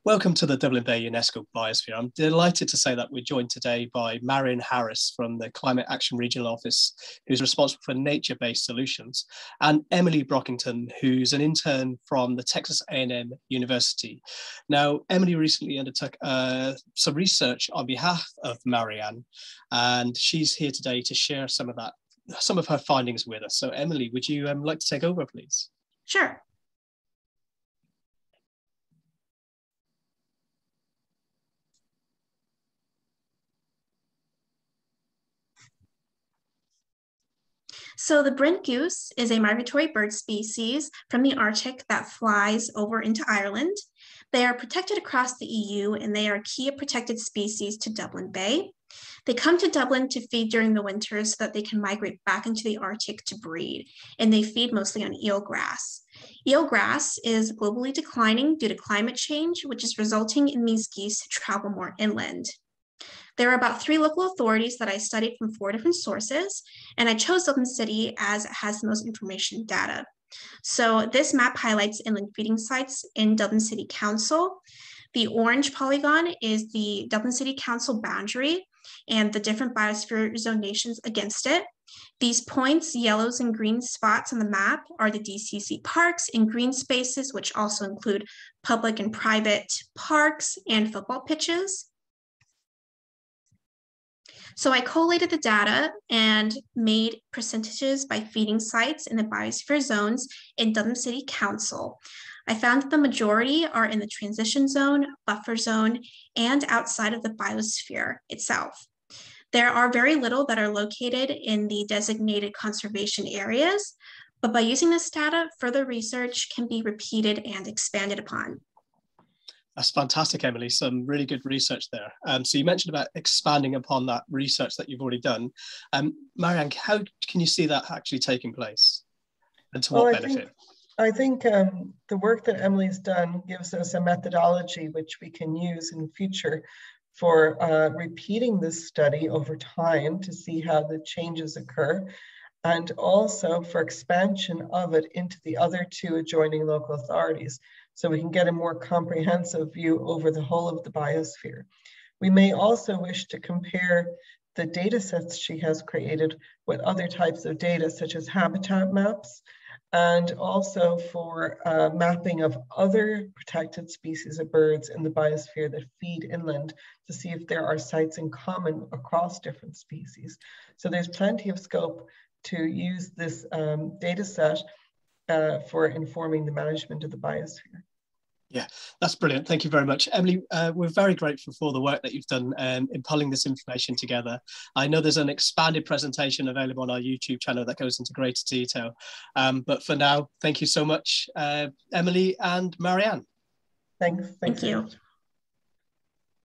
Welcome to the Dublin Bay UNESCO Biosphere. I'm delighted to say that we're joined today by Marion Harris from the Climate Action Regional Office, who's responsible for nature-based solutions, and Emily Brockington, who's an intern from the Texas A&M University. Now, Emily recently undertook some research on behalf of Marianne, and she's here today to share some of her findings with us. So Emily, would you like to take over, please? Sure. So the Brent goose is a migratory bird species from the Arctic that flies over into Ireland. They are protected across the EU and they are a key protected species to Dublin Bay. They come to Dublin to feed during the winter so that they can migrate back into the Arctic to breed, and they feed mostly on eelgrass. Eelgrass is globally declining due to climate change, which is resulting in these geese to travel more inland. There are about 3 local authorities that I studied from 4 different sources, and I chose Dublin City as it has the most information data. So this map highlights inland feeding sites in Dublin City Council. The orange polygon is the Dublin City Council boundary and the different biosphere zone nations against it. These points, yellows and green spots on the map, are the DCC parks and green spaces, which also include public and private parks and football pitches. So I collated the data and made percentages by feeding sites in the biosphere zones in Dublin City Council. I found that the majority are in the transition zone, buffer zone, and outside of the biosphere itself. There are very little that are located in the designated conservation areas, but by using this data, further research can be repeated and expanded upon. That's fantastic, Emily. Some really good research there. So you mentioned about expanding upon that research that you've already done. Marianne, how can you see that actually taking place, and to what benefit? I think the work that Emily's done gives us a methodology which we can use in the future for repeating this study over time to see how the changes occur, and also for expansion of it into the other 2 adjoining local authorities, so we can get a more comprehensive view over the whole of the biosphere. We may also wish to compare the data sets she has created with other types of data, such as habitat maps, and also for mapping of other protected species of birds in the biosphere that feed inland, to see if there are sites in common across different species. So there's plenty of scope to use this data set for informing the management of the biosphere. Yeah, that's brilliant. Thank you very much. Emily, we're very grateful for the work that you've done in pulling this information together. I know there's an expanded presentation available on our YouTube channel that goes into greater detail. But for now, thank you so much, Emily and Marianne. Thanks. Thank you.